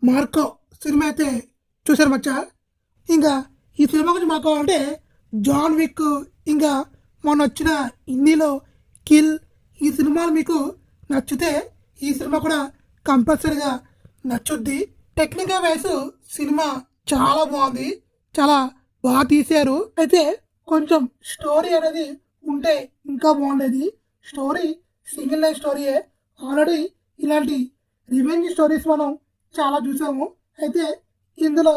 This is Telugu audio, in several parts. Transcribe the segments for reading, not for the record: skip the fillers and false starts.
మార్కో సినిమా అయితే చూశారు మచ్చా. ఇంకా ఈ సినిమా గురించి మాట్లాడాలంటే జాన్ విక్, ఇంకా మొన్న వచ్చిన హిందీలో కిల్, ఈ సినిమాలు మీకు నచ్చితే ఈ సినిమా కూడా కంపల్సరీగా నచ్చుద్ది. టెక్నికల్ వైస్ సినిమా చాలా బాగుంది, చాలా బాగా తీశారు. అయితే కొంచెం స్టోరీ అనేది ఉంటే ఇంకా బాగుండేది. స్టోరీ సింగిల్ లైన్ స్టోరీయే. ఆల్రెడీ ఇలాంటి రివెంజ్ స్టోరీస్ మనం చాలా చూసాము. అయితే ఇందులో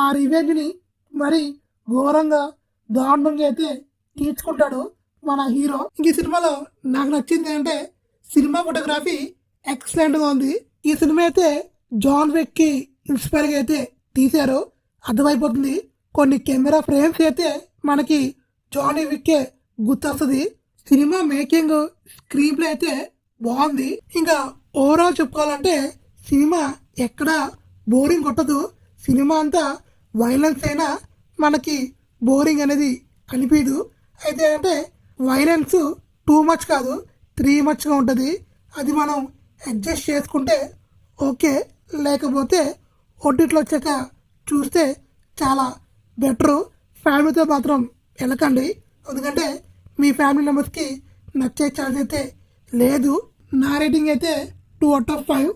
ఆ రివెంజ్ని మరి ఘోరంగా దారుణంగా అయితే తీర్చుకుంటాడు మన హీరో. ఈ సినిమాలో నాకు నచ్చింది ఏంటంటే సినిమా ఫోటోగ్రఫీ ఎక్సలెంట్గా ఉంది. ఈ సినిమా అయితే జాన్ విక్ కి ఇన్స్పైర్గా అయితే తీశారు, అర్థమైపోతుంది. కొన్ని కెమెరా ఫ్రేమ్స్ అయితే మనకి జాన్ విక్కే గుర్తొస్తుంది. సినిమా మేకింగ్, స్క్రీన్ ప్లే అయితే బాగుంది. ఇంకా ఓవరాల్ చెప్పుకోవాలంటే సినిమా ఎక్కడ బోరింగ్ కొట్టదు. సినిమా అంతా వైలెన్స్ అయినా మనకి బోరింగ్ అనేది అనిపించదు. అయితే అంటే వైలెన్స్ టూ మచ్ కాదు, 3 మచ్గా ఉంటుంది. అది మనం అడ్జస్ట్ చేసుకుంటే ఓకే, లేకపోతే ఓటీటీలో వచ్చాక చూస్తే చాలా బెటరు. ఫ్యామిలీతో మాత్రం వెళ్ళకండి, ఎందుకంటే మీ ఫ్యామిలీ మెంబర్స్కి నచ్చే ఛాన్స్ అయితే లేదు. నా రేటింగ్ అయితే 2/5.